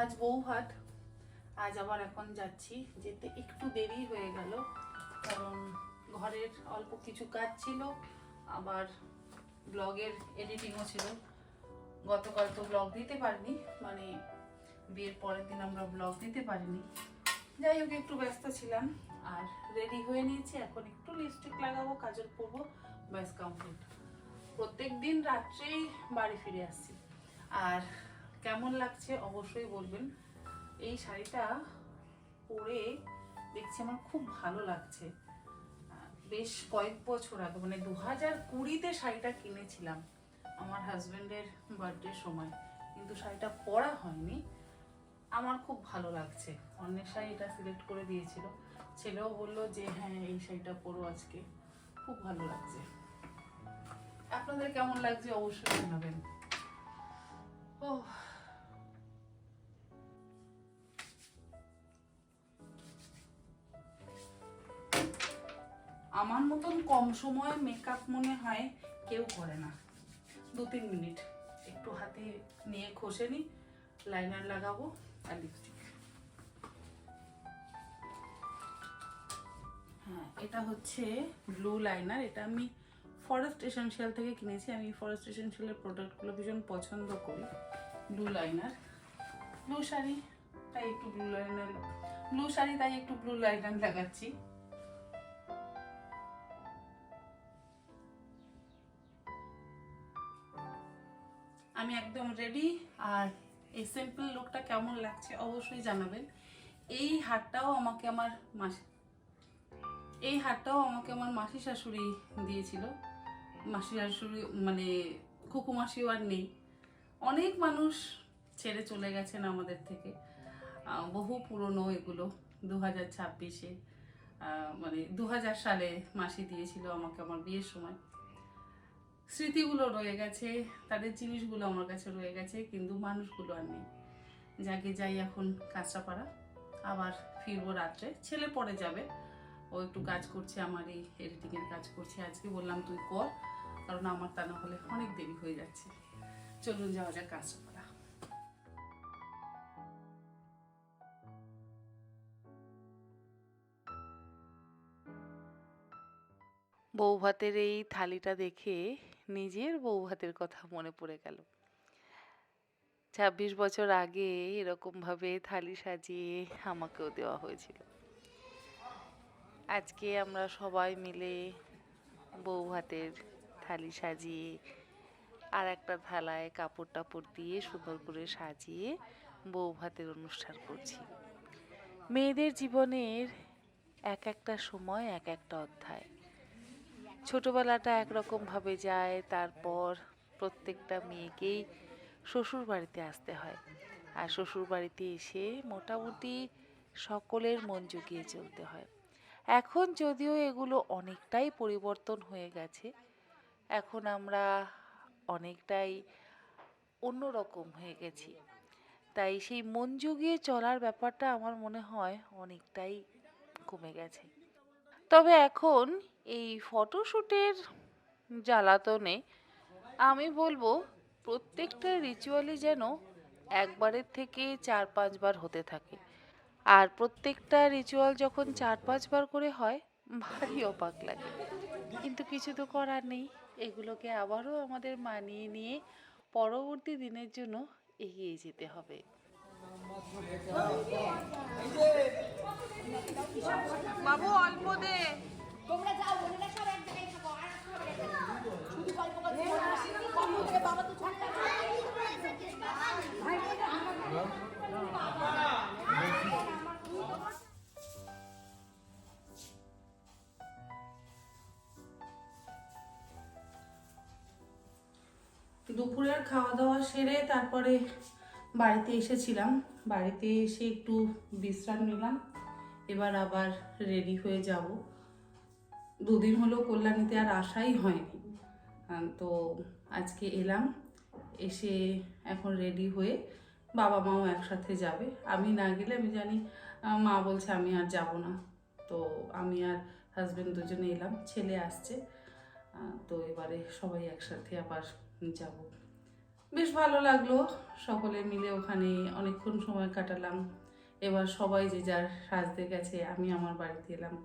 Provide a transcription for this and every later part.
আজ বৌভাত। আজ আবার এখন যাচ্ছি, যেতে একটু দেরি হয়ে গেল কারণ ঘরের অল্প কিছু কাজ ছিল, আবার ব্লগের এডিটিংও ছিল। গতকাল তো ব্লগ দিতে পারিনি, মানে বিয়ের পরের দিন আমরা ব্লগ দিতে পারিনি। যাই হোক, একটু ব্যস্ত ছিলাম। আর রেডি হয়ে নিয়েছি, এখন একটু লিপস্টিক লাগাবো, কাজল পরবো, ব্যাস কমপ্লিট। প্রত্যেক দিন রাত্রেই বাড়ি ফিরে আসছি। আর কেমন লাগছে অবশ্যই বলবেন। এই শাড়িটা পরে দেখছি আমার খুব ভালো লাগছে। বেশ কয়েক বছর আগে, মানে 2020-তে শাড়িটা কিনেছিলাম আমার হাজবেন্ডের বার্থডের সময়, কিন্তু শাড়িটা পরা হয়নি। আমার খুব ভালো লাগছে। অন্যের শাড়ি এটা সিলেক্ট করে দিয়েছিল, ছেলেও বললো যে হ্যাঁ এই শাড়িটা পরো আজকে, খুব ভালো লাগছে। আপনাদের কেমন লাগছে অবশ্যই জানাবেন। ও, আমার মতন কম সময়ে মেকআপ মনে হয় কেউ করে না। 2-3 মিনিট একটু হাতে নিয়ে ঘষে নিই, লাইনার লাগাবো আর লিপস্টিক। হ্যাঁ, এটা হচ্ছে ব্লু লাইনার। এটা আমি ফরেস্ট এসেনশিয়াল থেকে কিনেছি। আমি ফরেস্ট এসেনশিয়ালের প্রোডাক্টগুলো ভীষণ পছন্দ করি। ব্লু লাইনার, ব্লু শাড়ি তাই একটু ব্লু লাইনার, ব্লু শাড়ি তাই একটু ব্লু লাইনার লাগাচ্ছি। আমি একদম রেডি। আর এই সিম্পল লুকটা কেমন লাগছে অবশ্যই জানাবেন। এই হারটাও আমাকে আমার মাসি শাশুড়ি দিয়েছিল। মাসি শাশুড়ি মানে খুকু মাসিও আর নেই। অনেক মানুষ ছেড়ে চলে গেছেন আমাদের থেকে। বহু পুরনো এগুলো। 2026-এ মানে 2000 সালে মাসি দিয়েছিল আমাকে আমার বিয়ের সময়। স্মৃতিগুলো রয়ে গেছে, তাদের জিনিসগুলো আমার কাছে রয়ে গেছে, কিন্তু মানুষগুলো আর নেই। যাকে যাই এখন কাঁচরাপাড়া, আবার ফিরবো রাত্রে। ছেলে পরে যাবে, ও একটু কাজ করছে, আমার এই এডিটিংয়ের কাজ করছে। আজকে বললাম তুই কর, কারণ আমার তা না হলে অনেক দেরি হয়ে যাচ্ছে। চলুন যাওয়া যাক কাঁচরাপাড়া। বউ ভাতের এই থালিটা দেখে নিজের বউ ভাতের কথা মনে পড়ে গেল। 26 বছর আগে এরকম ভাবে থালি সাজিয়ে আমাকেও দেওয়া হয়েছিল। আজকে আমরা সবাই মিলে বউ ভাতের থালি সাজিয়ে আর একটা থালায় কাপড় টাপড় দিয়ে সুন্দর করে সাজিয়ে বউ ভাতের অনুষ্ঠান করছি। মেয়েদের জীবনের এক একটা সময় এক একটা অধ্যায়। ছোটবেলাটা একরকম ভাবে যায়, তারপর প্রত্যেকটা মেয়েকেই শ্বশুর বাড়িতে আসতে হয়। আর শ্বশুর বাড়িতে এসে মোটামুটি সকলের মন জুগিয়ে চলতে হয়। এখন যদিও এগুলো অনেকটাই পরিবর্তন হয়ে গেছে, এখন আমরা অনেকটাই অন্যরকম হয়ে গেছি। তাই সেই মন জুগিয়ে চলার ব্যাপারটা আমার মনে হয় অনেকটাই কমে গেছে। তবে এখন এই ফটোশ্যুটের জ্বালাতনে আমি বলবো প্রত্যেকটা রিচুয়ালই যেন একবারের থেকে 4-5 বার হতে থাকে। আর প্রত্যেকটা রিচুয়াল যখন 4-5 বার করে হয়, ভারী অবাক লাগে। কিন্তু কিছু তো করার নেই, এগুলোকে আবারও আমাদের মানিয়ে নিয়ে পরবর্তী দিনের জন্য এগিয়ে যেতে হবে। বাবু অল্প দে। তোমরা যাও, বোনেরা সব এক জায়গায় থাকো, আর সব এক জায়গায় শুধু গল্প করতে বাবু রে, বাবা তো ছোট ভাই দুপুরের খাওয়া দাওয়া সেরে তারপরে বাড়িতে এসেছিলাম। বাড়িতে এসে একটু বিশ্রাম নিলাম, এবার আবার রেডি হয়ে যাব। 2 দিন হলো কল্যাণীতে আর আসাই হয়নি। তো আজকে এলাম, এসে এখন রেডি হয়ে বাবা মাও একসাথে যাবে। আমি না গেলে আমি জানি মা বলছে আমি আর যাব না। তো আমি আর হাজব্যান্ড দুজনে এলাম, ছেলে আসছে। তো এবারে সবাই একসাথে আবার যাব। বেশ ভালো লাগলো, সকলে মিলে ওখানে অনেকক্ষণ সময় কাটালাম। এবার সবাই যে যার সাজতে গেছে, আমি আমার বাড়িতে এলাম,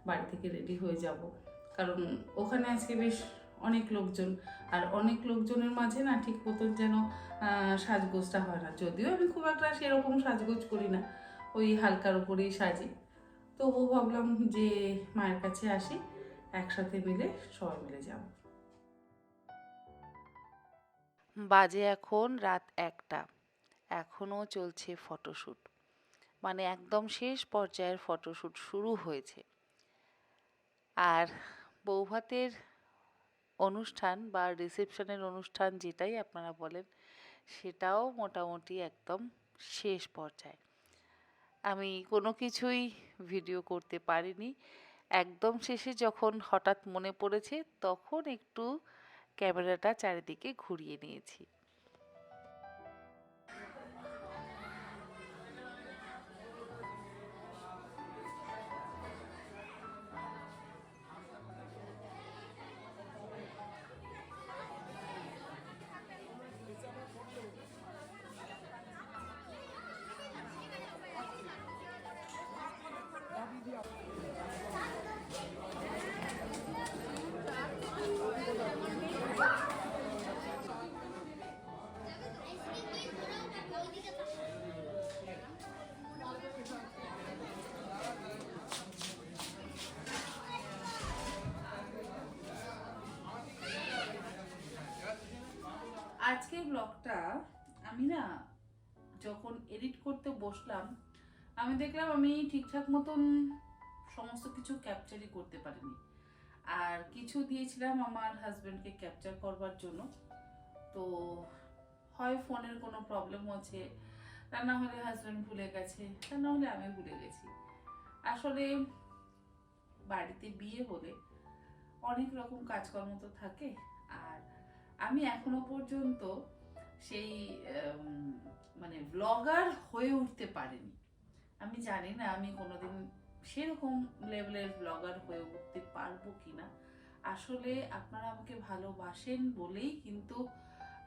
বাড়ি থেকে রেডি হয়ে যাব। কারণ ওখানে আজকে বেশ অনেক লোকজন, আর অনেক লোকজনের মাঝে না ঠিক মতন যেন সাজগোজটা হয় না। যদিও আমি খুব একটা সেরকম সাজগোজ করি না, ওই হালকার উপরেই সাজি। তবুও ভাবলাম যে মায়ের কাছে আসি, একসাথে মিলে সবাই মিলে যাব। বাজে এখন রাত 1টা, এখনও চলছে ফটোশ্যুট, মানে একদম শেষ পর্যায়ের ফটোশ্যুট শুরু হয়েছে। আর বৌভাতের অনুষ্ঠান বা রিসেপশনের অনুষ্ঠান যেটাই আপনারা বলেন, সেটাও মোটামুটি একদম শেষ পর্যায়ে। আমি কোনো কিছুই ভিডিও করতে পারিনি। একদম শেষে যখন হঠাৎ মনে পড়েছে, তখন একটু ক্যামেরাটা চারিদিকে ঘুরিয়ে নিয়েছি। আজকের ব্লগটা আমি না যখন এডিট করতে বসলাম, আমি দেখলাম আমি ঠিকঠাক মতন সমস্ত কিছু ক্যাপচারই করতে পারিনি। আর কিছু দিয়েছিলাম আমার হাজব্যান্ডকে ক্যাপচার করবার জন্য। তো হয় ফোনের কোনো প্রবলেম হচ্ছে, তা না হলে হাজব্যান্ড ভুলে গেছে, তা না হলে আমি ভুলে গেছি। আসলে বাড়িতে বিয়ে হলে অনেক রকম কাজকর্ম তো থাকে। আর আমি এখনো পর্যন্ত সেই মানে ব্লগার হয়ে উঠতে পারিনি। আমি জানি না আমি কোনোদিন সেরকম লেভেলের ব্লগার হয়ে উঠতে পারবো কিনা। আসলে আপনারা আমাকে ভালোবাসেন বলেই কিন্তু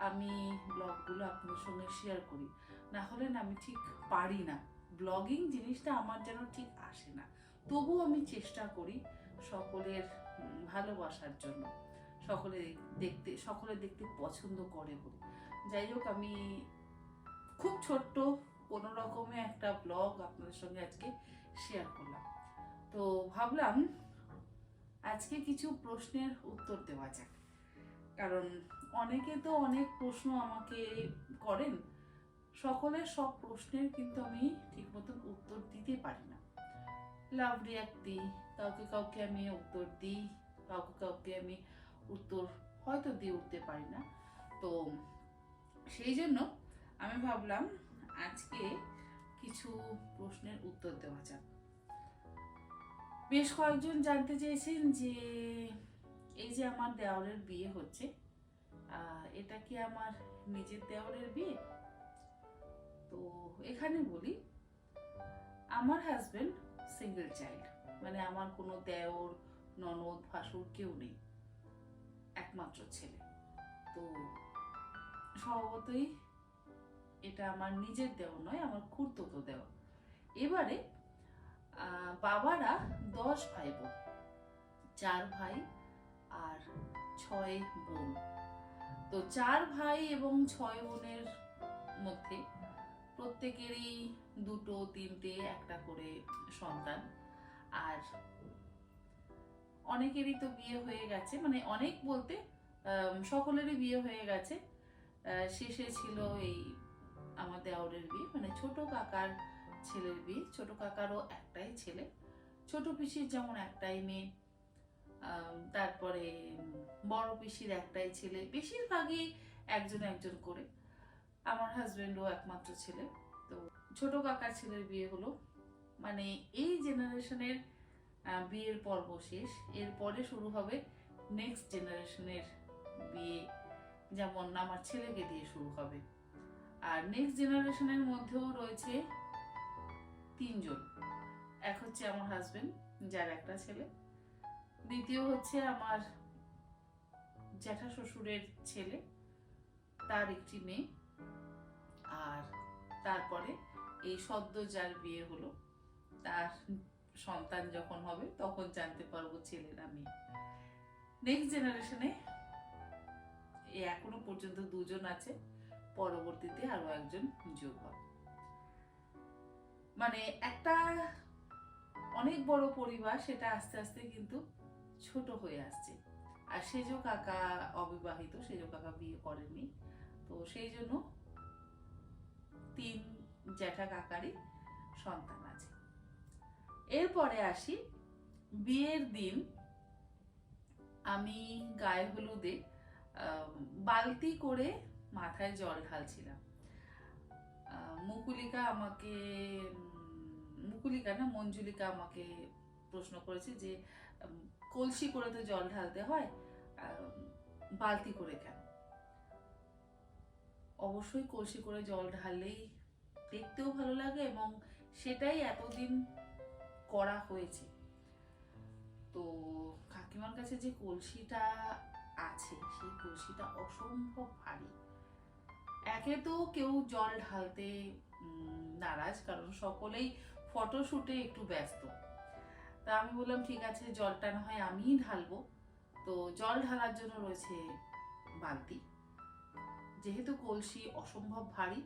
আমি ব্লগগুলো আপনাদের সঙ্গে শেয়ার করি, না হলে না আমি ঠিক পারি না। ব্লগিং জিনিসটা আমার যেন ঠিক আসে না। তবুও আমি চেষ্টা করি সকলের ভালোবাসার জন্য, সকলে দেখতে পছন্দ করে বলে। যাই হোক, আমি খুব ছোট্ট কোনো রকমে একটা ব্লগ আপনাদের সঙ্গে আজকে শেয়ার করলাম। তো ভাবলাম আজকে কিছু প্রশ্নের উত্তর দেওয়া যাক। কারণ অনেকে তো অনেক প্রশ্ন আমাকে করেন, সকলের সব প্রশ্নের কিন্তু আমি ঠিক মতন উত্তর দিতে পারি না। লাভ রিয়াক্ট দিই, কাউকে কাউকে আমি উত্তর দিই, কাউকে কাউকে আমি উত্তর হয়তো দিয়ে উঠতে পারি না। তো সেই জন্য আমি ভাবলাম আজকে কিছু প্রশ্নের উত্তর দেওয়া যাক। বেশ কয়েকজন জানতে চেয়েছেন যে এই যে আমার দেওরের বিয়ে হচ্ছে, এটা কি আমার নিজের দেওরের বিয়ে? তো এখানে বলি, আমার হাজবেন্ড সিঙ্গেল চাইল্ড, মানে আমার কোনো দেওর ননদ ভাসুর কেউ নেই, একমাত্র ছেলে। তো স্বভাবতই এটা আমার নিজের দেওর নয়, আমার খুড়তুতো দেওর। এবারে বাবারা 10 ভাই বোন, 4 ভাই আর 6 বোন। তো 4 ভাই এবং 6 বোনের মধ্যে প্রত্যেকেরই 2, 3, একটা করে সন্তান। আর অনেকেরই তো বিয়ে হয়ে গেছে, মানে অনেক বলতে সকলেরই বিয়ে হয়ে গেছে। শেষে ছিল এই আমার দেওরের বিয়ে, মানে ছোট কাকার ছেলের বিয়ে। ছোট কাকারও একটাই ছেলে, ছোট পিসির যেমন একটাই মেয়ে, তারপরে বড় পিসির একটাই ছেলে, বেশিরভাগই একজন একজন করে। আমার হাজবেন্ডও একমাত্র ছেলে। তো ছোট কাকার ছেলের বিয়ে হলো, মানে এই জেনারেশনের বিয়ের পর্ব শেষ। এরপরে শুরু হবে নেক্সট জেনারেশনের বিয়ে, যেমন আমার ছেলেকে দিয়ে শুরু হবে। আর নেক্সট জেনারেশনের মধ্যেও রয়েছে 3 জন। এক হচ্ছে আমার হাজবেন্ড, যার একটা ছেলে। দ্বিতীয় হচ্ছে আমার জ্যাঠা শ্বশুরের ছেলে। তার একটি মেয়ে, আর তারপরে এই সদ্য যার বিয়ে হলো তার সন্তান যখন হবে তখন জানতে পারবো ছেলে না মেয়ে। নেক্সট জেনারেশনে এখনো পর্যন্ত দুজন আছে, পরবর্তীতে আরো একজন যোগ হবে। মানে একটা অনেক বড় পরিবার, সেটা আস্তে আস্তে কিন্তু ছোট হয়ে আসছে। আর সেজ কাকা অবিবাহিত, সেজ কাকা বিয়ে করেননি, তো সেই জন্য 3 জ্যাঠা কাকারই সন্তান আছে। এরপরে আসি বিয়ের দিন। আমি গায়ে হলুদে বালতি করে মাথায় জল ঢালছিলাম। মঞ্জুলিকা আমাকে প্রশ্ন করেছে যে কলসি করে তো জল ঢালতে হয়, বালতি করে কেন? অবশ্যই কলসি করে জল ঢাললেই দেখতেও ভালো লাগে এবং সেটাই এতদিন করা হয়েছে। তো কাকিমার কাছে যে কলসিটা আছে সেই কলসিটা অসম্ভব ভারী। একে তো কেউ জল ঢালতে নারাজ, কারণ সকলেই ফটোশুটে একটু ব্যস্ত। তা আমি বললাম ঠিক আছে, জলটা না হয় আমিই ঢালবো। তো জল ঢালার জন্য রয়েছে বালতি, যেহেতু কলসি অসম্ভব ভারী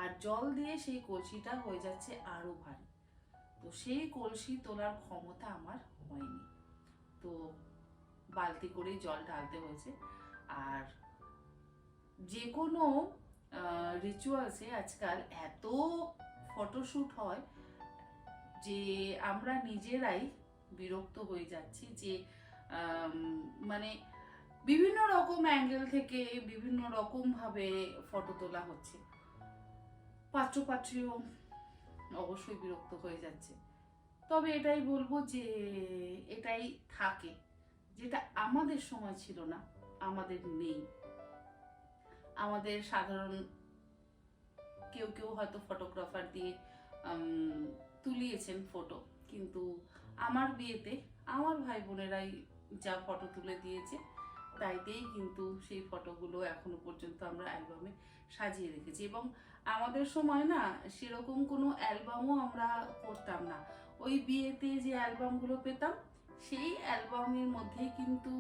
আর জল দিয়ে সেই কলসিটা হয়ে যাচ্ছে আরো ভারী, তো সেই কলসি তোলার ক্ষমতা আমার হয়নি। তো বালতি করেই জল ঢালতে হয়েছে। আর যে কোনো রিচুয়ালসে আজকাল এত ফটোশুট হয় যে আমরা নিজেরাই বিরক্ত হয়ে যাচ্ছি, যে মানে বিভিন্ন রকম অ্যাঙ্গেল থেকে বিভিন্ন রকম ভাবে ফটো তোলা হচ্ছে। পাত্রপাত্রীও অবশ্যই বিরক্ত হয়ে যাচ্ছে। তবে এটাই বলবো যে এটাই থাকে, যেটা আমাদের সময় ছিল না, আমাদের নেই। আমাদের সাধারণ কেউ কেউ হয়তো ফটোগ্রাফার দিয়ে তুলিয়েছেন ফটো, কিন্তু আমার বিয়েতে আমার ভাই বোনেরাই যা ফটো তুলে দিয়েছে তাইতেই কিন্তু সেই ফটোগুলো এখনো পর্যন্ত আমরা অ্যালবামে সাজিয়ে রেখেছি। এবং আমাদের সময় না সেরকম কোনো অ্যালবামও আমরা করতাম না। ওই বিয়েতে যে অ্যালবামগুলো পেতাম সেই অ্যালবামের মধ্যেই কিন্তু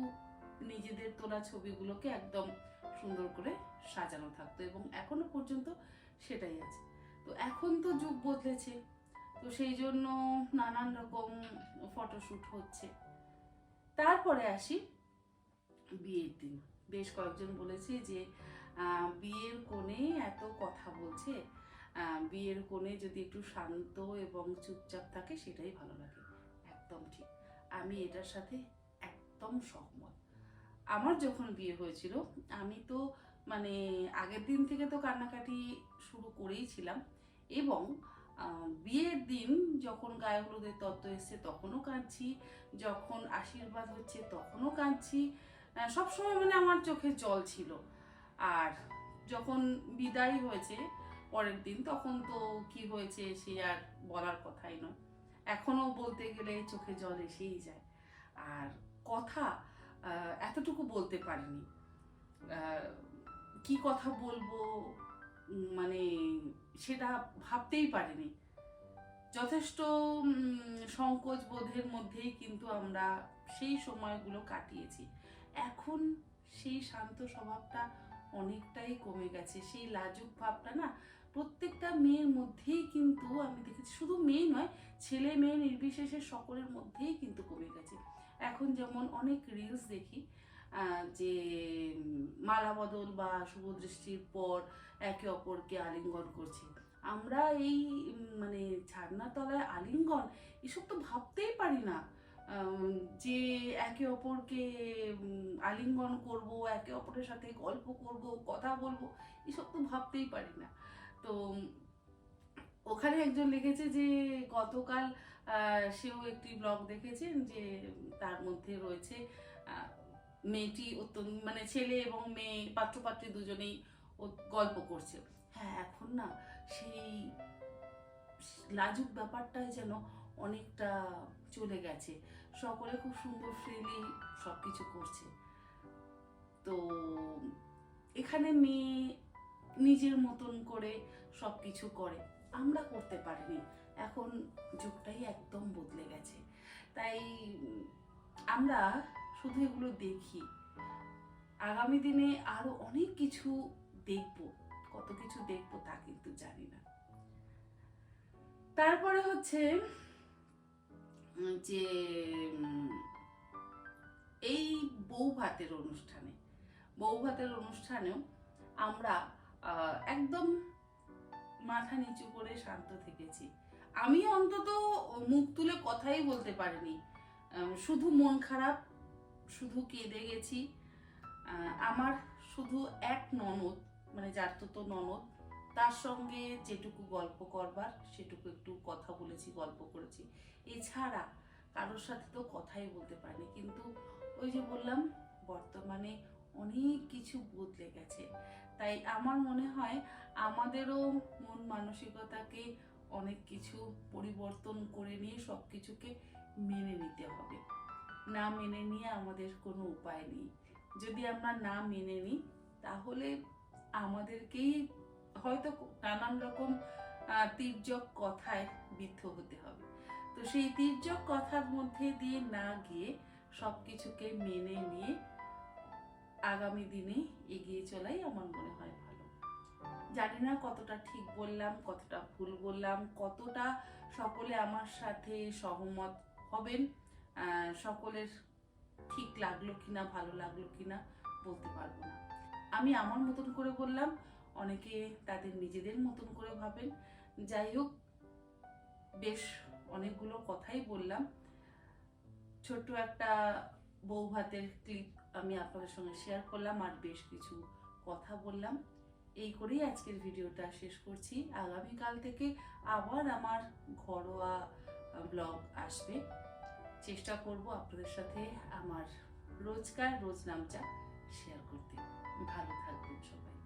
নিজেদের তোলা ছবিগুলোকে একদম সুন্দর করে সাজানো থাকতো, এবং এখনো পর্যন্ত সেটাই আছে। তো এখন তো যুগ বদলেছে, তো সেই জন্য নানান রকম ফটোশুট হচ্ছে। তারপরে আসি বিয়ের দিন। বেশ কয়েকজন বলেছে যে বিয়ের কোণে এত কথা বলছে, বিয়ের কোণে যদি একটু শান্ত এবং চুপচাপ থাকে সেটাই ভালো লাগে। একদম ঠিক, আমি এটার সাথে একদম সহমত। আমার যখন বিয়ে হয়েছিল আমি তো মানে আগের দিন থেকে তো কান্নাকাটি শুরু করেই ছিলাম, এবং বিয়ের দিন যখন গায়ে হলুদের তত্ত্ব এসছে তখনও কাঁদছি, যখন আশীর্বাদ হচ্ছে তখনও কাঁদছি, সবসময় মানে আমার চোখে জল ছিল। আর যখন বিদায় হয়েছে পরের দিন তখন তো কি হয়েছে সে আর বলার কথাই নয়, এখনো বলতে গেলে চোখে জল এসেই যায়। আর কথা এতটুকু বলতে পারিনি, কি কথা বলবো মানে সেটা ভাবতেই পারিনি। যথেষ্ট সংকোচ বোধের মধ্যেই কিন্তু আমরা সেই সময়গুলো কাটিয়েছি। এখন সেই শান্ত স্বভাবটা অনেকটাই কমে গেছে, সেই লাজুক ভাবটা না প্রত্যেকটা মেয়ের মধ্যেই কিন্তু আমি দেখেছি, শুধু মেয়ে নয় ছেলে মেয়ে নির্বিশেষে সকলের মধ্যেই কিন্তু কমে গেছে। এখন যেমন অনেক রিলস দেখি যে মালা বদল বা শুভ দৃষ্টির পর একে অপরকে আলিঙ্গন করছে। আমরা এই মানে ছাদনা তলায় আলিঙ্গন এসব তো ভাবতেই পারি না, যে একে অপরকে আলিঙ্গন করব, একে অপরের সাথে গল্প করব, কথা বলবো, এসব তো ভাবতেই পারি না। তো ওখানে একজন লিখেছে যে গতকাল সেও একটি ব্লগ দেখেছেন যে তার মধ্যে রয়েছে মেয়েটি অত্যন্ত মানে ছেলে এবং মেয়ে পাত্রপাত্রী দুজনেই গল্প করছে। হ্যাঁ, এখন না সেই লাজুক ব্যাপারটাই যেন অনেকটা চলে গেছে, সকলে খুব সুন্দর ফ্রিলি সবকিছু করছে। তো এখানে মেয়ে নিজের মতন করে সব কিছু করে, আমরা করতে পারিনি। এখন যুগটাই একদম বদলে গেছে, তাই আমরা শুধু এগুলো দেখি। আগামী দিনে আরো অনেক কিছু দেখবো, কত কিছু দেখবো তা কিন্তু জানি না। তারপরে হচ্ছে যে এই বউ ভাতের অনুষ্ঠানেও আমরা একদম মাথা নিচু করে শান্ত থেকেছি। আমি অন্তত মুখ তুলে কথাই বলতে পারিনি, শুধু মন খারাপ, শুধু কেঁদে গেছি। আমার শুধু এক ননদ, মানে জারতো ননদ, তার সঙ্গে যেটুকু গল্প করবার সেটুকু একটু কথা বলেছি, গল্প করেছি। এছাড়া কারোর সাথে তো কথাই বলতে পারিনি। কিন্তু ওই যে বললাম, বর্তমানে অনেক কিছু বদলে গেছে, তাই আমার মনে হয় আমাদেরও মন মানসিকতাকে অনেক কিছু পরিবর্তন করে নিয়ে সব কিছুকে মেনে নিতে হবে। না মেনে নিয়ে আমাদের কোনো উপায় নেই। যদি আমরা না মেনে নিই তাহলে আমাদেরকেই হয়তো নানান রকম তির্যক কথায় বিদ্ধ হতে হবে। তো সেই তির্যক কথার মধ্যে দিয়ে না গিয়ে সব কিছুকে মেনে নিয়ে আগামী দিনে এগিয়ে চলাই আমার মনে হয় ভালো। জানি না কতটা ঠিক বললাম, কতটা ভুল বললাম, কতটা সকলে আমার সাথে সহমত হবেন, সকলের ঠিক লাগলো কিনা, ভালো লাগলো কিনা বলতে পারবো না। আমি আমার মতন করে বললাম, অনেকে তাদের নিজেদের মতন করে ভাবেন। যাই হোক, বেশ অনেকগুলো কথাই বললাম। ছোট্ট একটা বউ ভাতের ক্লিপ আমি আপনাদের সঙ্গে শেয়ার করলাম, আর বেশ কিছু কথা বললাম। এই করেই আজকের ভিডিওটা শেষ করছি। আগামীকাল থেকে আবার আমার ঘরোয়া ব্লগ আসবে। চেষ্টা করব আপনাদের সাথে আমার রোজকার রোজ নামচা শেয়ার করতে। ভালো থাকবেন সবাই।